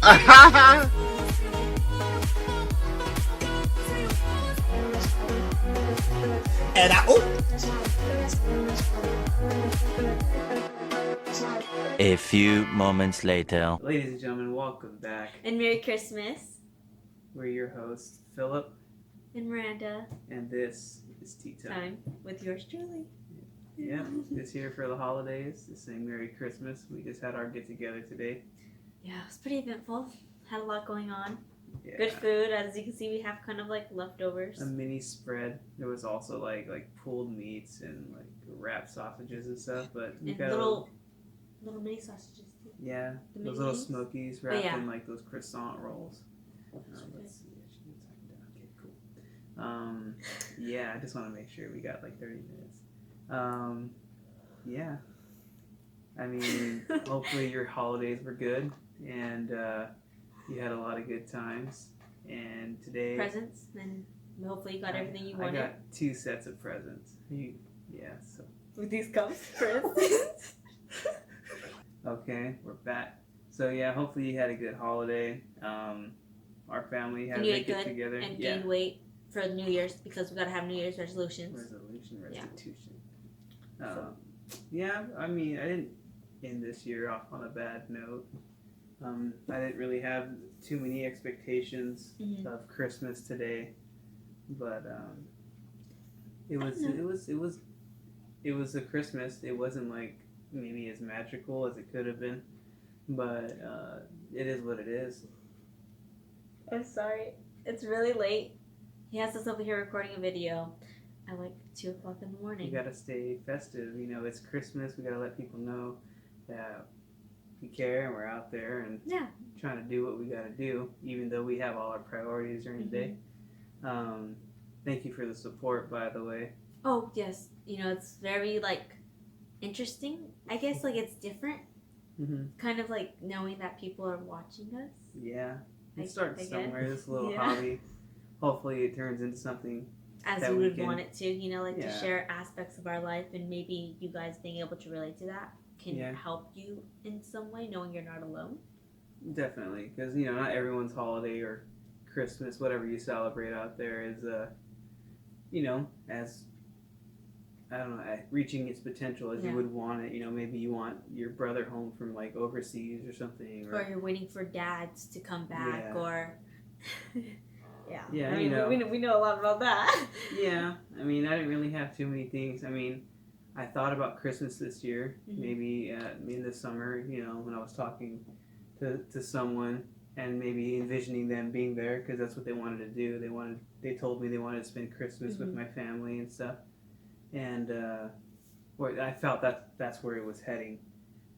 Era A few moments later. Ladies and gentlemen, welcome back. And Merry Christmas. We're your hosts, Philip And Miranda. and this is Tea Time. Time with yours truly. Yeah, it's here for the holidays. It's saying Merry Christmas. We just had our get together today. Yeah, it was pretty eventful. Had a lot going on. Yeah. Good food. As you can see, we have kind of like leftovers. A mini spread. There was also like pulled meats and like wrapped sausages and stuff. But we And got little mini sausages too. yeah, the those mini little things? smokies wrapped yeah. in like those croissant rolls. Let's see. Okay, cool. Yeah, I just want to make sure we got like 30 minutes. Yeah. I mean, hopefully your holidays were good and you had a lot of good times. And today, Presents, and hopefully you got everything you I wanted. got 2 sets of presents. So With these cups, for instance. okay, we're back. So yeah, hopefully you had a good holiday. Our family had And a you big ate get good together. and Yeah. gained weight for New Year's because we gotta have New Year's resolutions. Restitution. Yeah, I mean, I didn't end this year off on a bad note. I didn't really have too many expectations of Christmas today, but it was a Christmas. It wasn't like maybe as magical as it could have been, but it is what it is. I'm sorry. It's really late. He has us over here recording a video at like 2 o'clock in the morning. We gotta stay festive. You know, it's Christmas. We gotta let people know that we care and we're out there and trying to do what we gotta do, even though we have all our priorities during the day. Thank you for the support, by the way. Oh, yes. You know, it's very like interesting. I guess like it's different. Kind of like knowing that people are watching us. Yeah. It starts somewhere, this little Yeah. hobby. Hopefully it turns into something as that we we would can- want it to, you know, like to Yeah. share aspects of our life, and maybe you guys being able to relate to that can help you in some way, knowing you're not alone. Definitely, because you know not everyone's holiday or Christmas, whatever you celebrate out there, is you know, as I don't know, reaching its potential as you would want it. You know, maybe you want your brother home from like overseas or something, or you're waiting for dads to come back, or yeah, I mean, you know, we know a lot about that. Yeah, I mean, I didn't really have too many things. I mean, I thought about Christmas this year, maybe in the summer, you know, when I was talking to someone and maybe envisioning them being there because that's what they wanted to do. They told me they wanted to spend Christmas with my family and stuff, and I felt that's where it was heading,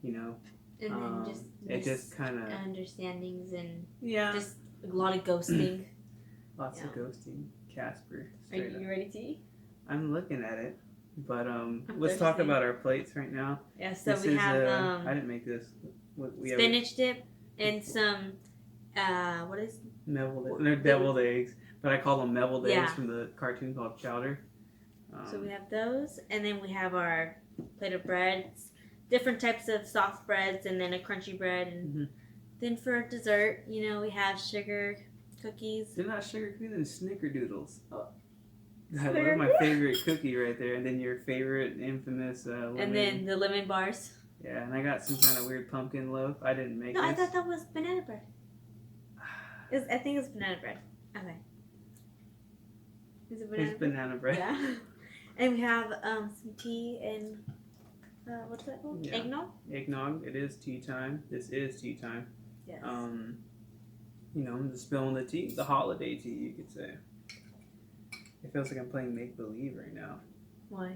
you know. And then just it just kind of understandings and just a lot of ghosting. Lots of ghosting. Casper. Are you ready to eat? I'm looking at it. But let's thirsty. talk about our plates right now. Yeah, so this we have I didn't make this. We spinach dip and some what is they're deviled eggs, but I call them meviled eggs Yeah. from the cartoon called Chowder. So we have those, and then we have our plate of breads, different types of soft breads, and then a crunchy bread, and then for dessert, you know, we have sugar cookies. They're not sugar cookies, they're snickerdoodles. Oh. I love my favorite cookie right there, and then your favorite infamous lemon. And then the lemon bars. Yeah, and I got some kind of weird pumpkin loaf. I didn't make No, this. I thought that was banana bread. I think it's banana bread. Okay. Is it banana It's banana bread. Yeah. And we have some tea and what's that called? Yeah. Eggnog? Eggnog. It is tea time. This is tea time. Yes. You know, I'm just spilling the tea, the holiday tea, you could say. It feels like I'm playing make believe right now. Why?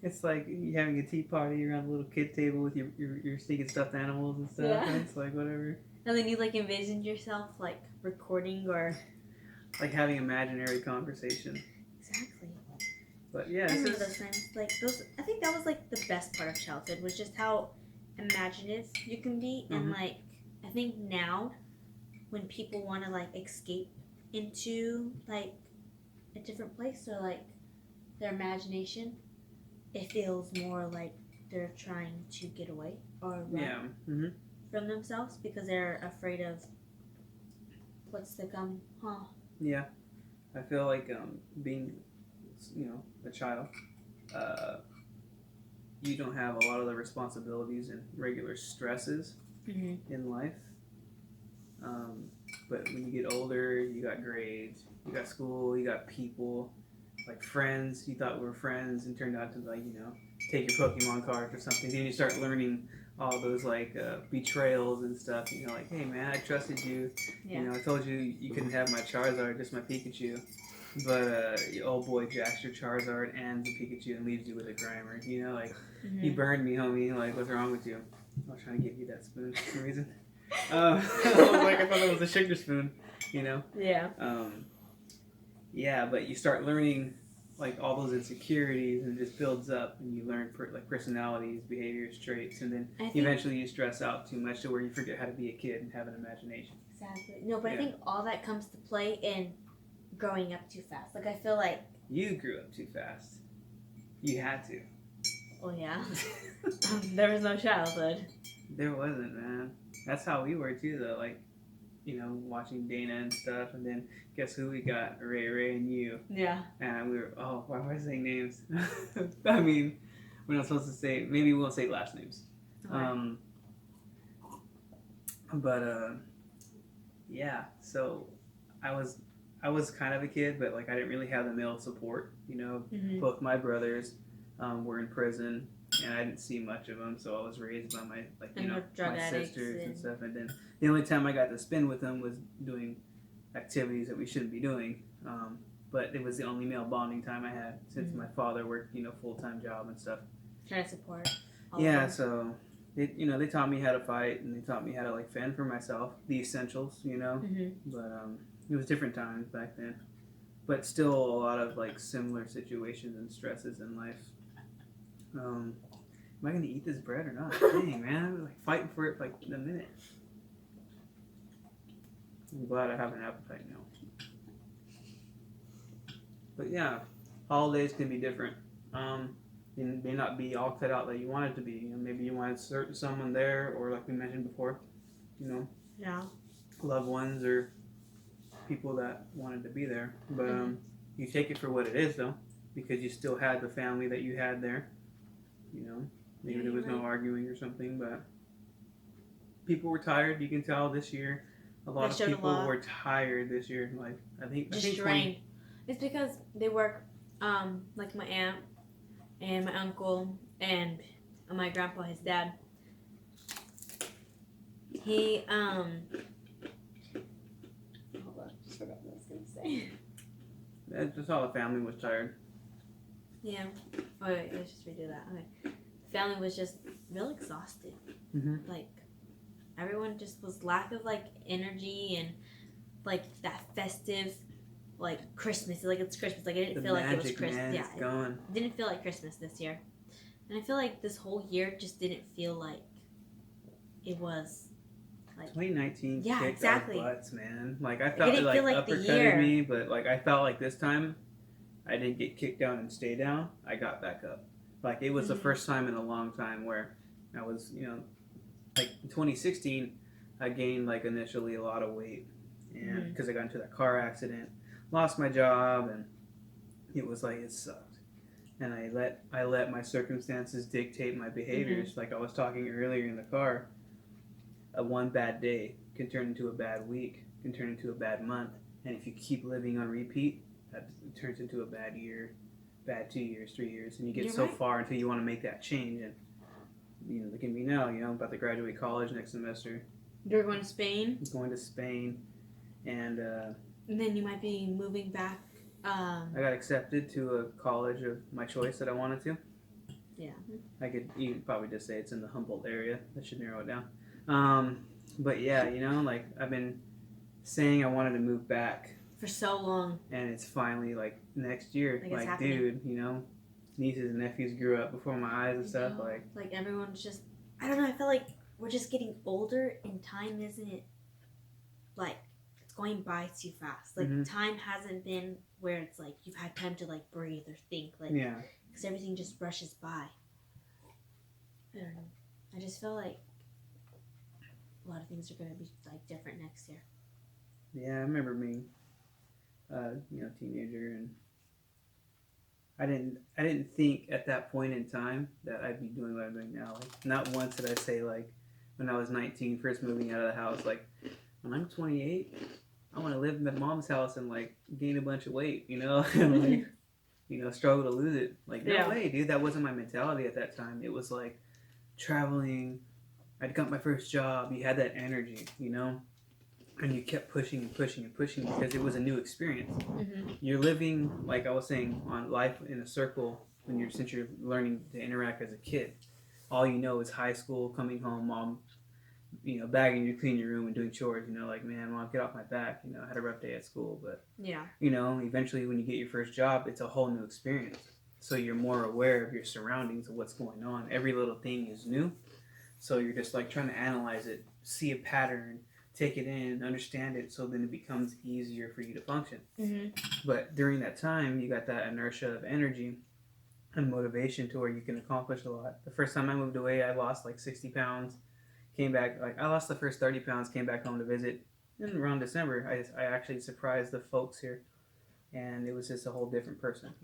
It's like you having a tea party around a little kid table with your sneaking stuffed animals and stuff. Yeah. And it's like whatever. And then you like envisioned yourself like recording or Like having imaginary conversation. exactly. But yeah, I it's remember just, those times. Like those, I think that was like the best part of childhood was just how imaginative you can be, and like I think now when people want to like escape into like a different place or like their imagination, it feels more like they're trying to get away or run. yeah. from themselves because they're afraid of what's to come. Huh? Yeah, I feel like being, a child, uh, you don't have a lot of the responsibilities and regular stresses in life. But when you get older, you got grades, you got school, you got people, like friends. You thought we were friends and turned out to take your Pokemon cards or something. Then you start learning all those betrayals and stuff. Like, hey man, I trusted you. Yeah. I told you you couldn't have my Charizard, just my Pikachu. But your old boy jacks your Charizard and the Pikachu and leaves you with a Grimer. You burned me, homie. Like, what's wrong with you? I was trying to give you that spoon for some reason. I was like, I thought it was a sugar spoon. Yeah. Yeah, but you start learning like all those insecurities, and it just builds up, and you learn personalities, behaviors, traits, and then eventually you stress out too much to where you forget how to be a kid and have an imagination. Exactly. No, but I think all that comes to play in growing up too fast. Like, I feel like you grew up too fast. You had to. Oh yeah. There was no childhood. There wasn't, man. That's how we were too, though. Like, watching Dana and stuff, and then guess who we got? Ray and you. Yeah. And we were, why am I saying names? I mean, we're not supposed to say, maybe we won't say last names. Okay. Yeah, so I was kind of a kid, but like I didn't really have the male support. Both my brothers were in prison, and I didn't see much of them, so I was raised by my my sisters and stuff. And then the only time I got to spend with them was doing activities that we shouldn't be doing. But it was the only male bonding time I had since my father worked full-time job and stuff. Trying to support. So they taught me how to fight, and they taught me how to like fend for myself, the essentials, But it was different times back then. But still a lot of like similar situations and stresses in life. Am I gonna eat this bread or not? Dang, man, I've been like fighting for it like in a minute. I'm glad I have an appetite now. But yeah, holidays can be different. They may not be all cut out that you want it to be. Maybe you wanted someone there, or like we mentioned before, Yeah. loved ones or people that wanted to be there. But you take it for what it is, though, because you still had the family that you had there. Maybe there was no arguing or something, but people were tired. You can tell this year. A lot of people were tired this year. Like I think drained. It's because they work, like my aunt and my uncle and my grandpa, his dad. He hold on, just forgot what I was gonna say. Just all the family was tired. Yeah. Oh wait, let's just redo that. Okay. Family was just real exhausted. Mm-hmm. Like everyone just was lack of like energy and like that festive, like Christmas. Like it's Christmas. Like I didn't feel like it was Christmas. Man, yeah, it's gone. It didn't feel like Christmas this year, and I feel like this whole year just didn't feel like it was. Like 2019 yeah, kicked exactly. our butts, man. Like I felt it like uppercutted me, but like I felt like this time I didn't get kicked down and stay down. I got back up. Like it was the first time in a long time where I was, like in 2016, I gained like initially a lot of weight, and because I got into that car accident, lost my job, and it was like it sucked. And I let my circumstances dictate my behaviors. Like I was talking earlier in the car, one bad day can turn into a bad week, can turn into a bad month, and if you keep living on repeat, that turns into a bad year, bad 2 years, 3 years, and you get far until you want to make that change. And look at me now. I'm about to graduate college next semester. You're going to Spain. I'm going to Spain, and then you might be moving back. I got accepted to a college of my choice that I wanted to. Yeah. You could probably just say it's in the Humboldt area. That should narrow it down. But yeah, like I've been saying I wanted to move back for so long, and it's finally like next year. Like dude, nieces and nephews grew up before my eyes and stuff. Like everyone's just, I don't know. I feel like we're just getting older, and time isn't like it's going by too fast. Like time hasn't been where it's like you've had time to like breathe or think. Like because everything just rushes by. I don't know. I just feel like a lot of things are gonna be like different next year. Yeah, I remember being, teenager, and I didn't think at that point in time that I'd be doing what I'm doing now. Like, not once did I say, like, when I was 19, first moving out of the house, like, when I'm 28, I want to live in my mom's house and, like, gain a bunch of weight, and, like, struggle to lose it. Like, no way, dude. That wasn't my mentality at that time. It was, like, traveling. I'd got my first job. You had that energy, and you kept pushing and pushing and pushing because it was a new experience. Mm-hmm. You're living, like I was saying, on life in a circle since you're learning to interact as a kid. All you know is high school, coming home, mom, bagging you to clean your room and doing chores. Like, man, mom, get off my back. I had a rough day at school, but eventually when you get your first job, it's a whole new experience. So you're more aware of your surroundings, of what's going on. Every little thing is new. So you're just like trying to analyze it, see a pattern, take it in, understand it, so then it becomes easier for you to function. Mm-hmm. But during that time, you got that inertia of energy and motivation to where you can accomplish a lot. The first time I moved away, I lost like 60 pounds. Came back, like I lost the first 30 pounds, came back home to visit. And around December, I actually surprised the folks here. And it was just a whole different person,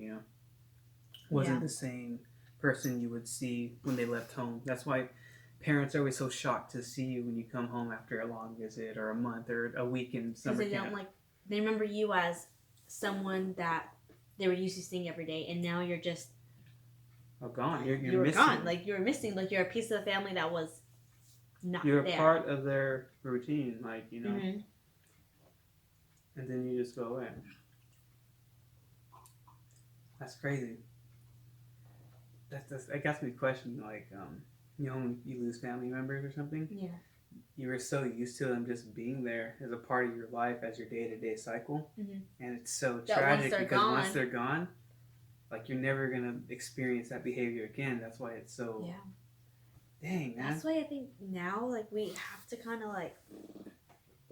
Wasn't the same person you would see when they left home. That's why parents are always so shocked to see you when you come home after a long visit or a month or a week in summer camp. They remember you as someone that they were used to seeing every day, and now you're just gone. You're missing. Gone. Like you're missing. Like you're a piece of the family that was not You're there. a part of their routine, Mm-hmm. And then you just go away. That's crazy. That got me questioning, like, when you lose family members or something. Yeah. You were so used to them just being there as a part of your life, as your day-to-day cycle. Mm-hmm. And it's so that tragic once they're gone, like, you're never going to experience that behavior again. That's why it's so... Yeah. Dang, man. That's why I think now, like, we have to kind of, like,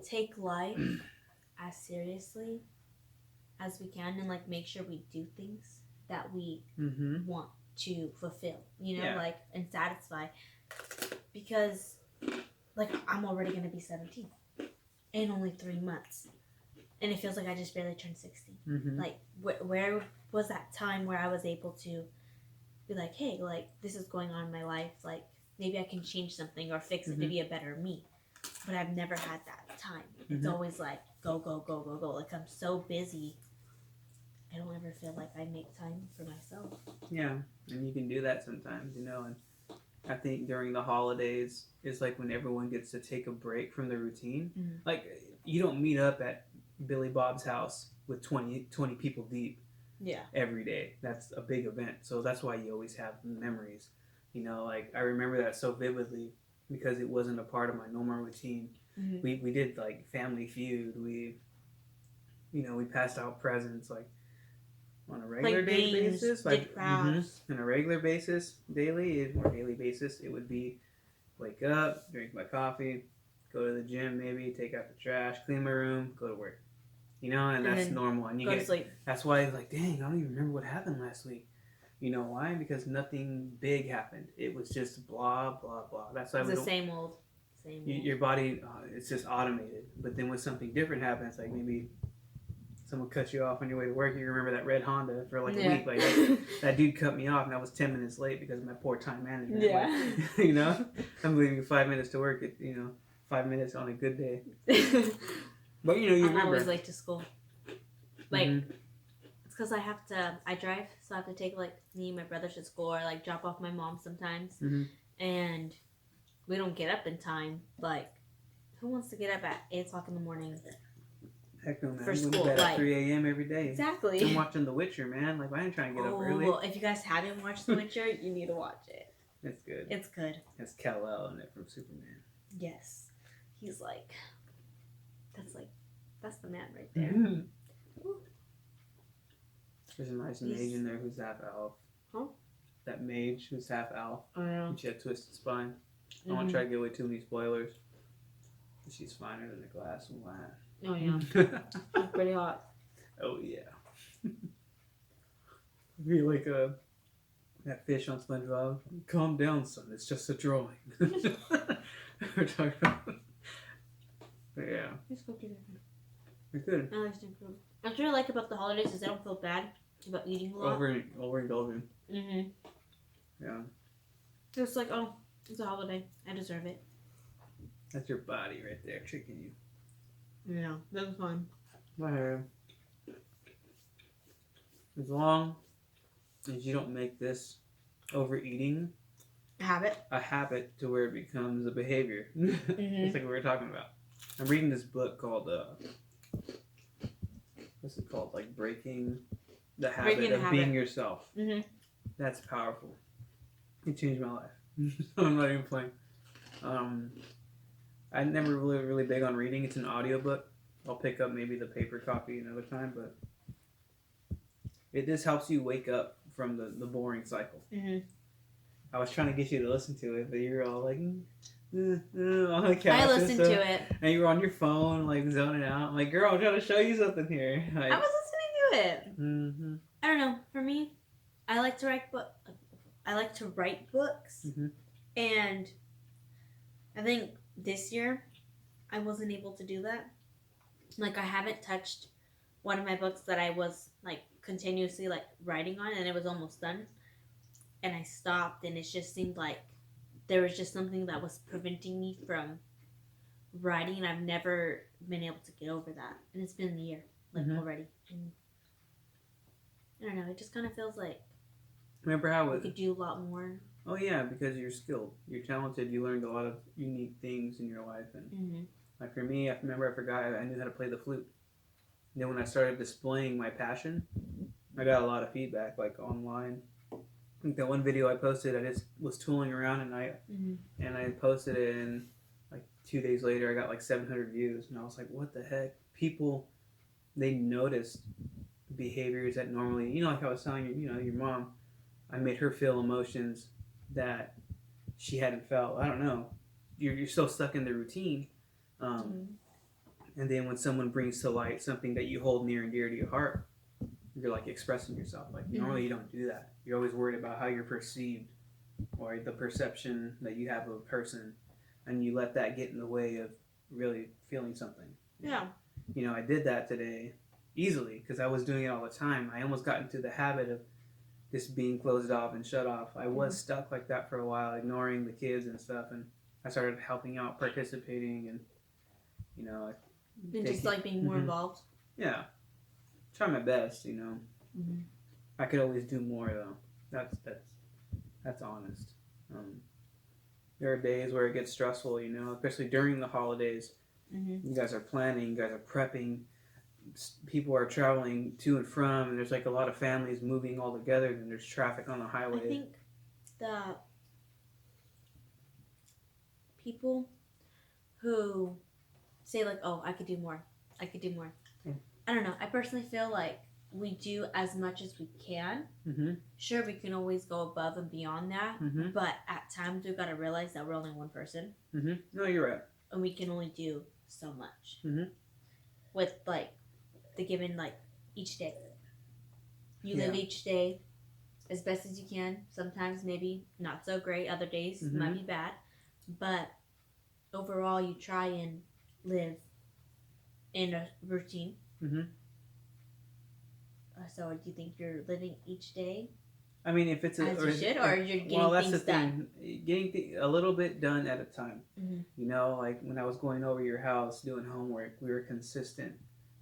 take life as seriously as we can and, like, make sure we do things that we want to fulfill, like, and satisfy. Because, like, I'm already going to be 17 in only 3 months. And it feels like I just barely turned 60. Mm-hmm. Like, where was that time where I was able to be like, hey, like, this is going on in my life, like, maybe I can change something or fix it to be a better me. But I've never had that time. It's always like, go, go, go, go, go. Like, I'm so busy. I don't ever feel like I make time for myself. Yeah, and you can do that sometimes, and I think during the holidays is like when everyone gets to take a break from the routine. Mm-hmm. Like, you don't meet up at Billy Bob's house with 20 people deep every day. That's a big event. So that's why you always have memories. Like, I remember that so vividly because it wasn't a part of my normal routine. Mm-hmm. We did, like, Family Feud. We passed out presents, like, on a regular basis. Like, on a regular basis, daily basis, it would be wake up, drink my coffee, go to the gym maybe, take out the trash, clean my room, go to work. And that's normal. And you go to sleep. That's why it's like, dang, I don't even remember what happened last week. You know why? Because nothing big happened. It was just blah, blah, blah. That's why it's the same old. Your body, it's just automated. But then when something different happens, like maybe someone cuts you off on your way to work, you remember that red Honda for like a week. Like, that dude cut me off and I was 10 minutes late because of my poor time management. Yeah. Like, I'm leaving 5 minutes to work at, 5 minutes on a good day. But, you remember. I'm always late to school. Like, it's because I drive, so I have to take, like, me and my brother to school or, like, drop off my mom sometimes. Mm-hmm. And we don't get up in time. Like, who wants to get up at 8 o'clock in the morning? Heck no, man. For school, like, at 3 a.m. every day. Exactly. I'm watching The Witcher, man. Like, I ain't trying to get up early. Well, if you guys haven't watched The Witcher, you need to watch it. It's good. It's good. It's Kal-El in it from Superman. Yes. He's like, that's the man right there. Mm-hmm. There's a nice mage in there who's half elf. Huh? That mage who's half elf. Oh, yeah. And she had twisted spine. I don't want to try to give away too many spoilers. But she's finer than the glass and white. Oh, yeah. She's pretty hot. Oh, yeah. Be like that fish on SpongeBob. Calm down, son. It's just a drawing. We're talking about But yeah, These cookies are they're good. good. I like some food. What I like about the holidays is I don't feel bad about eating a lot. Overindulgent. Mm-hmm. Yeah, Just like, oh, it's a holiday. I deserve it. that's your body right there tricking you. Yeah, that's fun. Whatever. As long as you don't make this overeating Habit. a habit to where it becomes a behavior. It's like we were talking about. I'm reading this book called what's it called? Like Breaking the Habit Breaking the of Habit. Being Yourself. Mm-hmm. That's powerful. It changed my life. I'm not even playing. I never really big on reading. It's an audiobook. I'll pick up maybe the paper copy another time, but it just helps you wake up from the boring cycle. Mm-hmm. I was trying to get you to listen to it, but you were all like, on the couch. I listened and stuff, to it. and you were on your phone, like zoning out. I'm like, girl, I'm trying to show you something here. Like, I was listening to it. Mm-hmm. I don't know. For me, I like to write books, Mhm. and I think this year I wasn't able to do that. Like, I haven't touched one of my books that I was like continuously like writing on, and it was almost done, and I stopped, and it just seemed like there was just something that was preventing me from writing, and I've never been able to get over that, and it's been a year already. And I don't know. It just kind of feels like Remember how we it? could do a lot more. Oh yeah, because you're skilled, you're talented. You learned a lot of unique things in your life, and Mm-hmm. like for me, I forgot I knew how to play the flute. And then when I started displaying my passion, I got a lot of feedback, like online. I think that one video I posted, I just was tooling around and I posted it, and like 2 days later, I got like 700 views, and I was like, what the heck? People, they noticed behaviors that normally, like I was telling you, your mom, I made her feel emotions that she hadn't felt. I don't know. You're so stuck in the routine. And then when someone brings to light something that you hold near and dear to your heart, you're like expressing yourself. Like normally you don't do that. You're always worried about how you're perceived or the perception that you have of a person, and you let that get in the way of really feeling something. Yeah. I did that today easily because I was doing it all the time. I almost got into the habit of just being closed off and shut off. I was stuck like that for a while, ignoring the kids and stuff, and I started helping out, participating, and And just like being more involved. Yeah, try my best. I could always do more though. That's honest. There are days where it gets stressful, especially during the holidays. You guys are planning, you guys are prepping. People are traveling to and from, and there's like a lot of families moving all together, and there's traffic on the highway. I think that people who say like, oh, I could do more. Yeah. I don't know. I personally feel like we do as much as we can. Sure, we can always go above and beyond that, but at times we've got to realize that we're only one person. No, you're right. And we can only do so much with like the given like each day. You live each day as best as you can. Sometimes maybe not so great. Other days might be bad, but overall you try and live in a routine. So do you think you're living each day? I mean, if it's as you should, or you're getting that's things the done? thing. Getting a little bit done at a time. Like when I was going over your house doing homework, we were consistent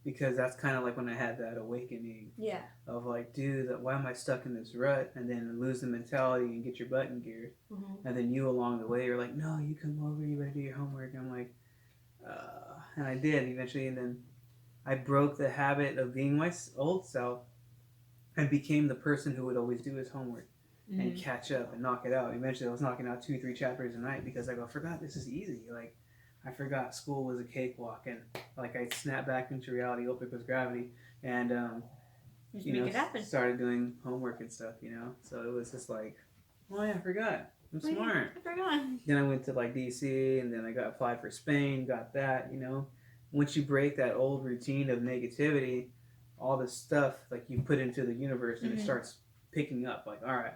because that's kind of like when I had that awakening. Yeah. Of like, dude, why am I stuck in this rut? And then lose the mentality and get your butt in gear. And then you along the way, you're like, no, you come over, you better do your homework. I'm like, and I did eventually, and then I broke the habit of being my old self and became the person who would always do his homework and catch up and knock it out. Eventually, I was knocking out 2-3 chapters a night because I forgot this is easy. Like, I forgot school was a cakewalk, and like I snapped back into reality, open with gravity, and Just make it happen. started doing homework and stuff. So it was just like, oh yeah, I forgot. I'm smart. I forgot. Then I went to like DC, and then I got applied for Spain, got that. Once you break that old routine of negativity, all this stuff like you put into the universe, and it starts picking up. Like, all right,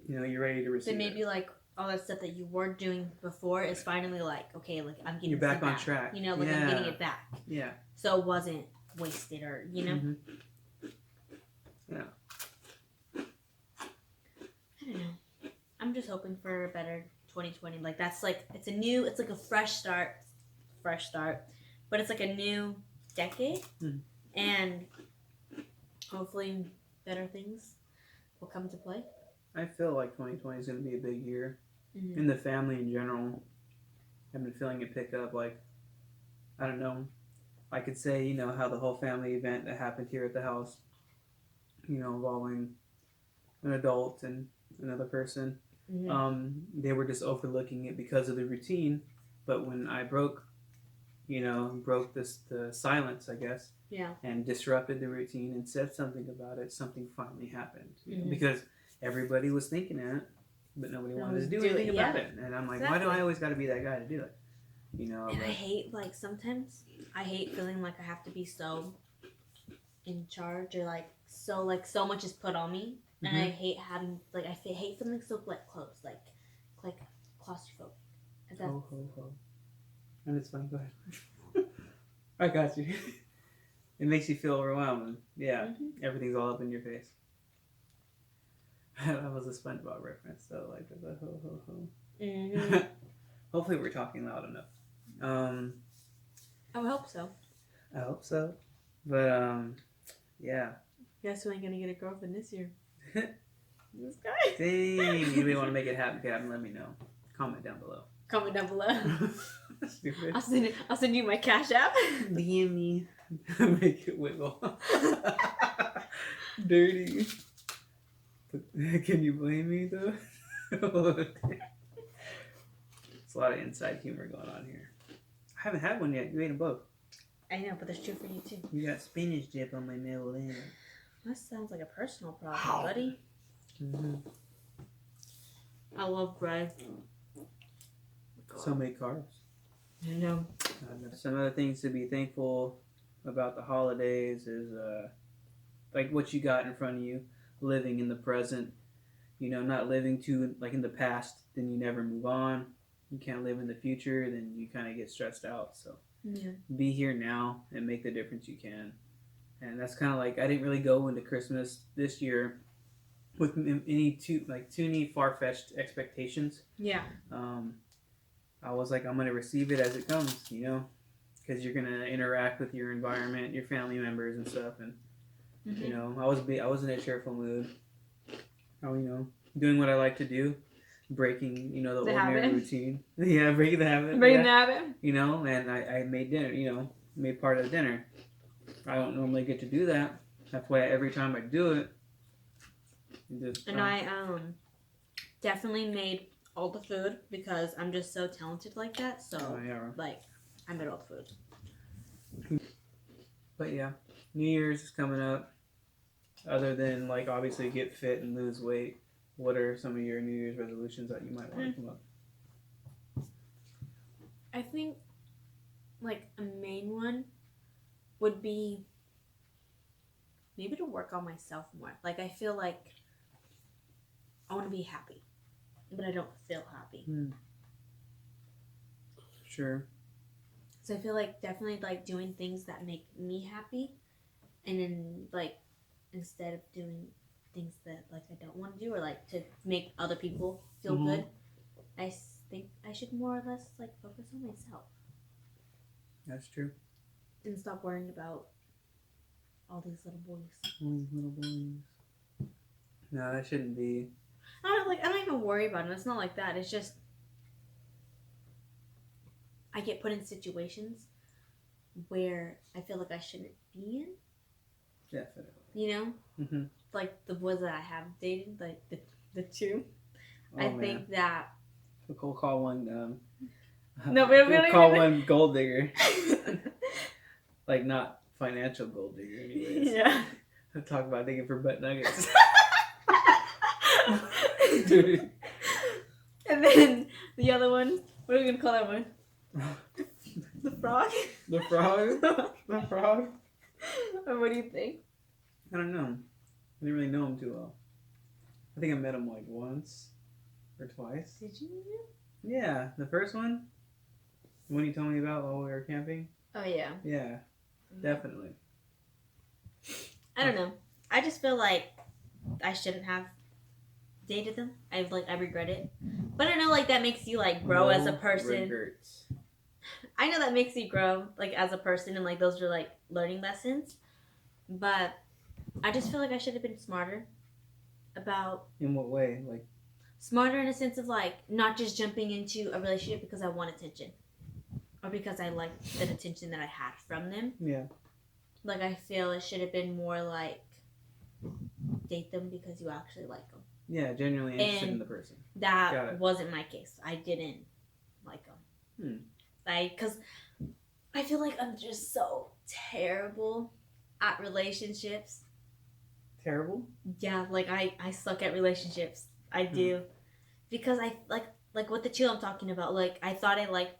you're ready to receive. So maybe like all that stuff that you were doing before is finally like, okay, like I'm getting You're back some on track. You know, like Yeah. I'm getting it back. Yeah. So it wasn't wasted or, you know? Mhm. Yeah. I don't know. I'm just hoping for a better 2020. Like that's like it's like a fresh start, but it's like a new decade, and hopefully better things will come to play. I feel like 2020 is going to be a big year in the family in general. I've been feeling it pick up. Like, I don't know. I could say, you know, how the whole family event that happened here at the house, you know, involving an adult and another person, they were just overlooking it because of the routine. But when I broke the silence, I guess, and disrupted the routine and said something about it, something finally happened. Because everybody was thinking it, but nobody wanted to do anything about it. And I'm like, why do I always got to be that guy to do it? You know. And I hate, like, sometimes I hate feeling like I have to be so in charge or so much is put on me, and I hate having I hate feeling so close, like claustrophobic. Ho ho ho. And it's fine. Go ahead. I got you. It makes you feel overwhelmed. Yeah, everything's all up in your face. That was a SpongeBob reference, so like the ho ho ho. Hopefully, we're talking loud enough. I would hope so. I hope so, but yeah. Guess who ain't gonna get a girlfriend this year? This guy. Dang, if you want to make it happen, let me know. Comment down below. Comment down below. Stupid. I'll send you my Cash App. DM me. Make it wiggle. Dirty. Can you blame me though? It's a lot of inside humor going on here. I haven't had one yet. You ate them both. I know, but there's two for you too. You got spinach dip on my navel end. That sounds like a personal problem, buddy. I love bread. So many carbs. I know. Some other things to be thankful about the holidays is like what you got in front of you, living in the present. You know, not living too like in the past, then you never move on. You can't live in the future, then you kind of get stressed out. So be here now and make the difference you can. And that's kind of like I didn't really go into Christmas this year with any too many far-fetched expectations. Yeah. I was like, I'm gonna receive it as it comes, you know, because you're gonna interact with your environment, your family members and stuff, and you know, I was in a cheerful mood. You know, doing what I like to do, breaking, you know, the ordinary routine. Yeah, breaking the habit. Breaking the habit. You know, and I made dinner. You know, made part of the dinner. I don't normally get to do that. That's why every time I do it, I definitely made all the food because I'm just so talented like that. So I made all the food. But yeah, New Year's is coming up. Other than like obviously get fit and lose weight, what are some of your New Year's resolutions that you might want to come up? I think like a main one would be maybe to work on myself more. Like I feel like I want to be happy, but I don't feel happy. Sure. So I feel like definitely like doing things that make me happy, and then like instead of doing things that like I don't want to do or like to make other people feel good, I think I should more or less like focus on myself. That's true. And stop worrying about all these little boys. All these little boys. No, that shouldn't be. I don't even worry about it. It's not like that. It's just I get put in situations where I feel like I shouldn't be in. Definitely. You know? Like the boys that I have dated, like the two. I think that We'll call one no, we'll call one gold digger. Like not financial gold digger anyways. Yeah. I'll talk about digging for butt nuggets. And then the other one, what are we gonna call that one? The frog? The frog? The frog? What do you think? I don't know. I didn't really know him too well. I think I met him like once. Or twice. Did you? Yeah, the first one, the one you told me about while we were camping. Oh yeah. Yeah, definitely. I don't know. I just feel like I shouldn't have dated them. I regret it. But I know like that makes you like grow as a person. Regrets. I know that makes you grow like as a person and like those are like learning lessons. But I just feel like I should have been smarter about In what way? Like, smarter in a sense of like not just jumping into a relationship because I want attention. Or because I liked the attention that I had from them. yeah. Like I feel it should have been more like date them because you actually like them. Yeah, genuinely interested in the person. Got That it. wasn't my case. I didn't like them. Because I feel like I'm just so terrible at relationships. Terrible? Yeah, like I suck at relationships. I do. Because I like with the two I'm talking about, like I thought I liked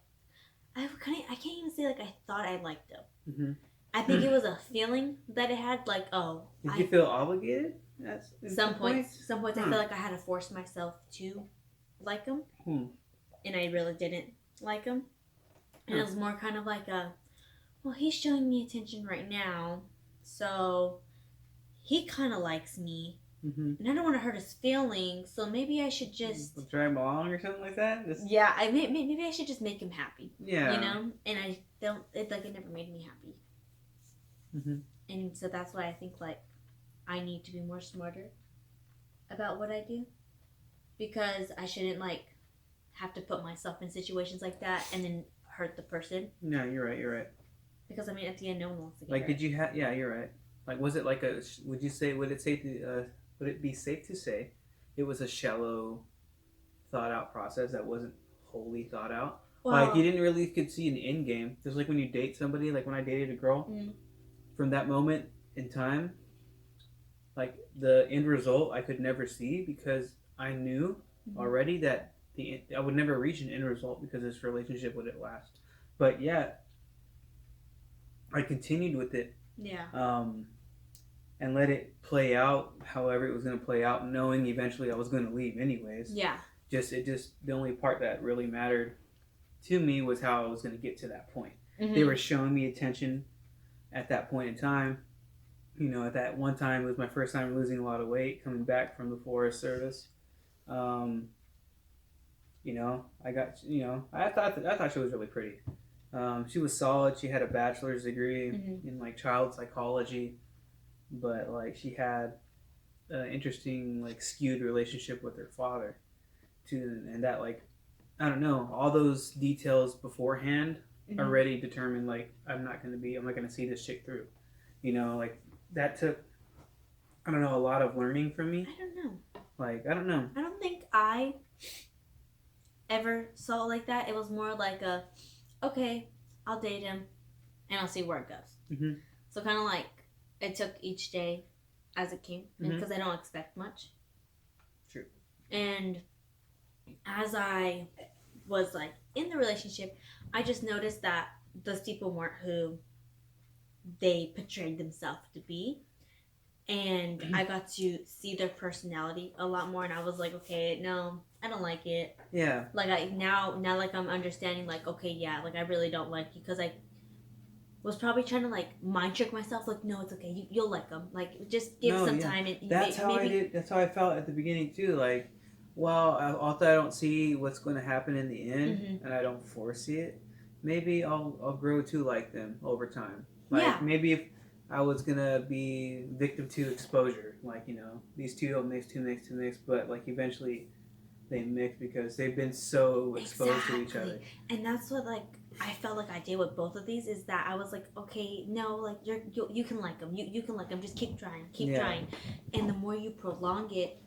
I can't even say like I thought I liked them. Mm-hmm. I think it was a feeling that it had like Did you feel obligated? Some points I feel like I had to force myself to like them. And I really didn't like him. And it was more kind of like well, he's showing me attention right now, so he kind of likes me. Mm-hmm. And I don't want to hurt his feelings, so maybe I should just drag him along or something like that. yeah, maybe I should just make him happy. Yeah, you know. And I don't. It never made me happy. Mm-hmm. And so that's why I think like I need to be more smarter about what I do, because I shouldn't like have to put myself in situations like that and then hurt the person. No, you're right. Because I mean, at the end, no one wants to get Like, hurt. did you have? Yeah, you're right. Like, was it like a? Would it be safe to say it was a shallow, thought out process that wasn't wholly thought out? Well, Like, you didn't really could see an end game. Just like when you date somebody, like when I dated a girl, from that moment in time, like the end result I could never see because I knew already that I would never reach an end result because this relationship wouldn't last. But yeah, I continued with it. Yeah. And let it play out however it was going to play out, knowing eventually I was going to leave anyways. Yeah. The only part that really mattered to me was how I was going to get to that point. Mm-hmm. They were showing me attention at that point in time. You know, at that one time, it was my first time losing a lot of weight coming back from the Forest Service. You know, I thought she was really pretty. She was solid. She had a bachelor's degree in like child psychology, but like she had an interesting like skewed relationship with her father too, and that like I don't know, all those details beforehand already determined like I'm not gonna see this chick through. You know, like that took I don't know a lot of learning from me. I don't know. Like I don't know. I don't think I ever saw it like that. It was more like okay, I'll date him and I'll see where it goes. Mm-hmm. So kind of like it took each day as it came because I don't expect much. True. And as I was like in the relationship, I just noticed that those people weren't who they portrayed themselves to be. And I got to see their personality a lot more, and I was like, okay, no, I don't like it. Yeah. Like now like I'm understanding, like, okay, yeah, like I really don't like you, because I was probably trying to like mind trick myself, like, no, it's okay, you'll like them, like just give some time. And that's how I did. That's how I felt at the beginning too. Like, well, although I don't see what's going to happen in the end, and I don't foresee it, maybe I'll grow to like them over time. Like maybe if I was gonna be victim to exposure, like, you know, these two don't mix, but like eventually they mix because they've been so exposed to each other. And that's what like I felt like I did with both of these, is that I was like, okay, no, like you can like them, you can like them, just keep trying, trying. And the more you prolong it,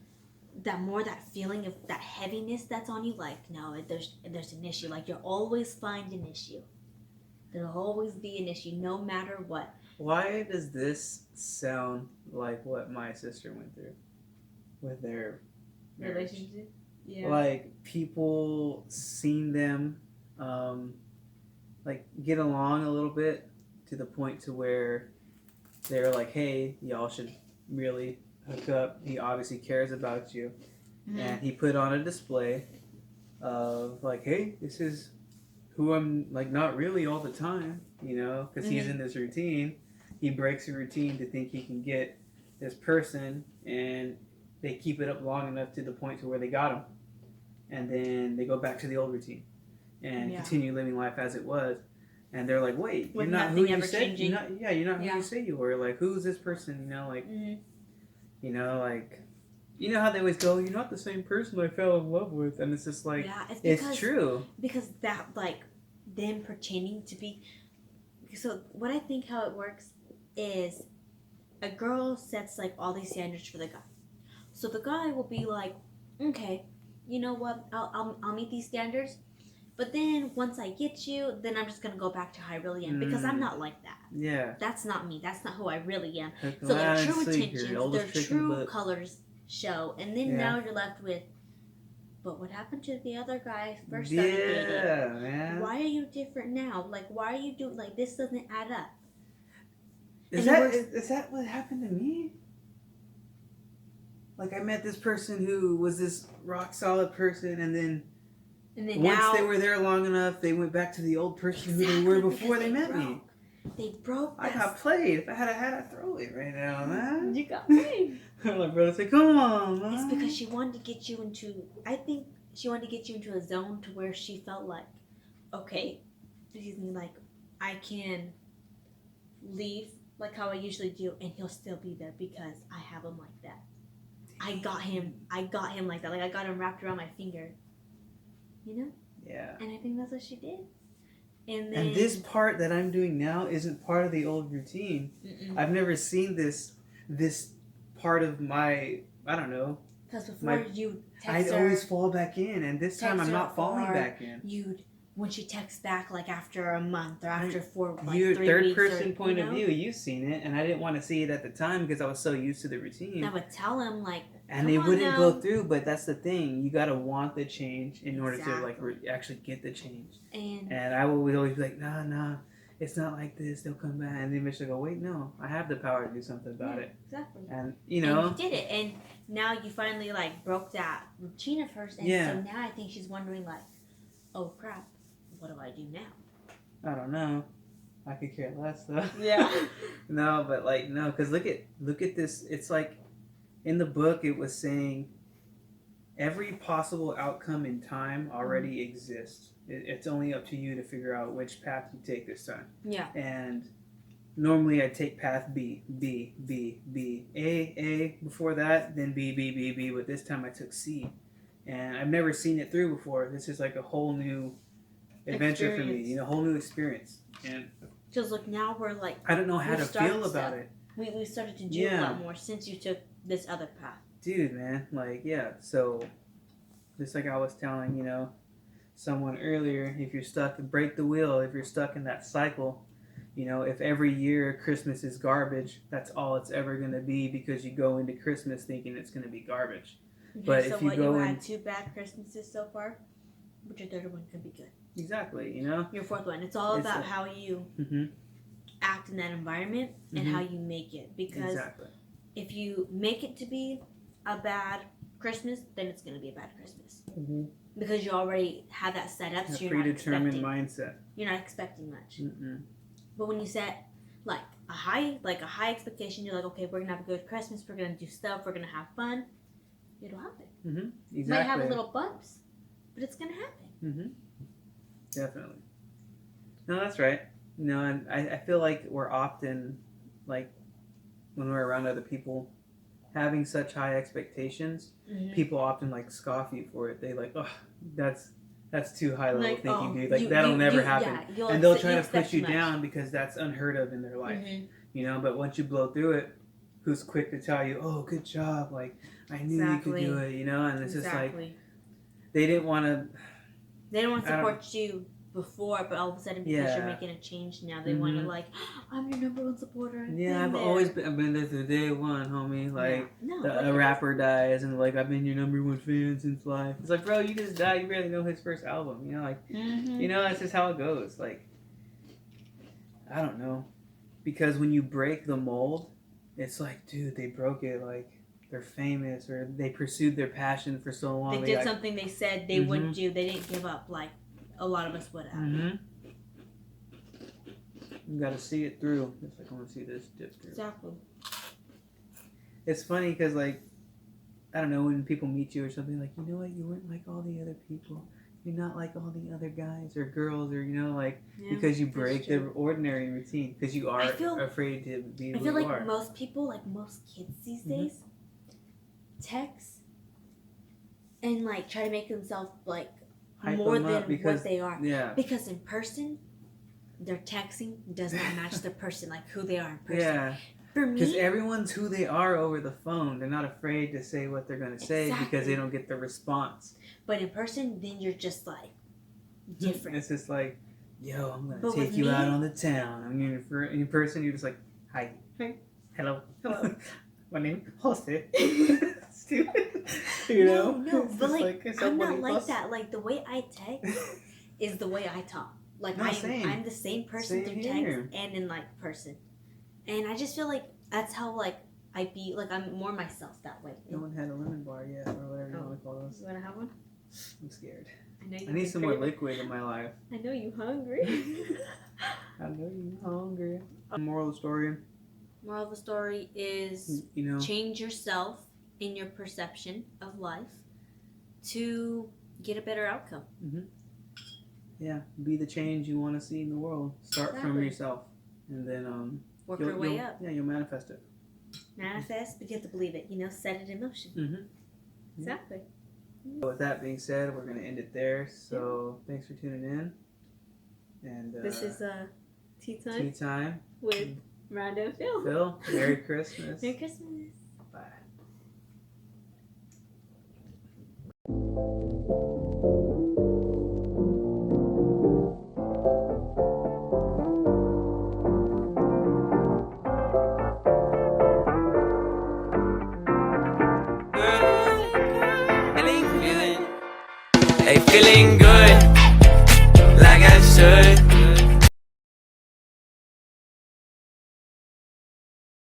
that more that feeling of that heaviness that's on you, like, no, there's an issue, like you'll always find an issue. There'll always be an issue, no matter what. Why does this sound like what my sister went through with their marriage? Relationship? Yeah. Like, people seeing them like get along a little bit to the point to where they're like, hey, y'all should really hook up. He obviously cares about you. and he put on a display of like, hey, this is who I'm like, not really all the time, you know, because he's in this routine. He breaks a routine to think he can get this person, and they keep it up long enough to the point to where they got him, and then they go back to the old routine and continue living life as it was. And they're like, wait, you're not who you said. You're not who you say you were. Like, who's this person? You know, like, you know, like, you know how they always go, you're not the same person I fell in love with, and it's just like, it's true. Because that, like, them pretending to be. So what I think how it works is, a girl sets like all these standards for the guy. So the guy will be like, okay, you know what? I'll meet these standards. But then once I get you, then I'm just gonna go back to how I really am, because I'm not like that. Yeah. That's not me. That's not who I really am. So their true intentions, their true colors show, and then now you're left with, but what happened to the other guy first started dating? Man. Why are you different now? Like, why are you doing like this? Doesn't add up. Is that what happened to me? Like, I met this person who was this rock solid person, and then once now, they were there long enough, they went back to the old person who they were before they met me. They broke. I got played. If I had a hat, I'd throw it right now, man. You got played. My brother said, "Come on, man." It's because she wanted to get you into. I think she wanted to get you into a zone to where she felt like, okay, excuse me, like I can leave like how I usually do, and he'll still be there because I have him like that. I got him like that. Like, I got him wrapped around my finger. You know? Yeah. And I think that's what she did. And then... And this part that I'm doing now isn't part of the old routine. I've never seen this part of my, I don't know. Because before you I'd text her... always fall back in, and this time I'm not falling back in. When she texts back, like, after a month or after 3 Your weeks. third-person point of view, you've seen it, and I didn't want to see it at the time because I was so used to the routine. I would tell him, like, and they wouldn't go through, but that's the thing. You gotta want the change in order to, like, actually get the change. And I would always be like, nah, it's not like this. They'll come back. And then eventually go, wait, no, I have the power to do something about it. Exactly. And, you know. And you did it. And now you finally, like, broke that routine of hers. And so now I think she's wondering, like, oh, crap. What do I do now? I don't know. I could care less though. Yeah. No, but like no, because look at this. It's like in the book it was saying every possible outcome in time already exists. It's only up to you to figure out which path you take this time. Yeah. And normally I take path B, A before that, then B, but this time I took C. And I've never seen it through before. This is like a whole new adventure for me, you know, a whole new experience. And just look, now we're like, I don't know how to feel about it. We started to do a lot more since you took this other path. Dude, man, like, yeah. So, just like I was telling, you know, someone earlier, if you're stuck, break the wheel. If you're stuck in that cycle, you know, if every year Christmas is garbage, that's all it's ever going to be because you go into Christmas thinking it's going to be garbage. Okay, but so if you go had 2 bad Christmases so far, but your third one could be good. Exactly, you know? Your fourth one. It's all about how you act in that environment and how you make it. Because if you make it to be a bad Christmas, then it's going to be a bad Christmas. Because you already have that set up, so you're not expecting. Mindset. You're not expecting much. But when you set like a high expectation, you're like, okay, we're going to have a good Christmas, we're going to do stuff, we're going to have fun. It'll happen. Exactly. You might have a little bumps, but it's going to happen. Definitely. No, that's right. You know, and I feel like we're often, like, when we're around other people, having such high expectations, people often, like, scoff you for it. They like, oh, that's too high level thinking, dude. Like, that'll never happen. Yeah, and they'll try to push you down because that's unheard of in their life. You know, but once you blow through it, who's quick to tell you, oh, good job, like, I knew you could do it, you know? And it's just like, they didn't want to support you before, but all of a sudden, because you're making a change now, they want to, like, I'm your number one supporter. Yeah, I've been there through day one, homie. Like, a rapper dies, and, like, I've been your number one fan since life. It's like, bro, you just died, you barely know his first album, you know? Like, you know, that's just how it goes. Like, I don't know. Because when you break the mold, it's like, dude, they broke it, like, they're famous or they pursued their passion for so long. They did something they said they wouldn't do. They didn't give up like a lot of us would have. Mm-hmm. You gotta see it through. It's like I want to see this dip through. Exactly. It's funny because like I don't know, when people meet you or something, like, you know what, you weren't like all the other people. You're not like all the other guys or girls, or because you break the ordinary routine because you are afraid to be who you are. I feel like most people, like most kids these days, text and like try to make themselves like Hype more them up than what they are. Yeah. Because in person, their texting does not match the person, like who they are in person. Yeah. For me, because everyone's who they are over the phone. They're not afraid to say what they're going to say because they don't get the response. But in person, then you're just like different. It's just like, yo, I'm going to take you out on the town. I mean, in person, you're just like, hi. Hi. Hello. Hello. My name Jose. Stupid. No, but like I'm not like that. Like the way I text is the way I talk. Like I'm the same person through text and in like person. And I just feel like that's how like I be, like I'm more myself that way. No one had a lemon bar yet, or whatever you want to call those. You want to have one? I'm scared. I need some more liquid in my life. I know you hungry. I know you hungry. Moral of the story. Moral of the story is change yourself in your perception of life to get a better outcome. Mm-hmm. Yeah, be the change you want to see in the world. Start from yourself, and then work your way up. Yeah, you'll manifest it. Manifest, but you have to believe it. Set it in motion. Mm-hmm. Exactly. So with that being said, we're going to end it there. So thanks for tuning in. And this is tea time. Tea time with Miranda and Phil. Phil, Merry Christmas. Merry Christmas. Bye. Hey, feeling good.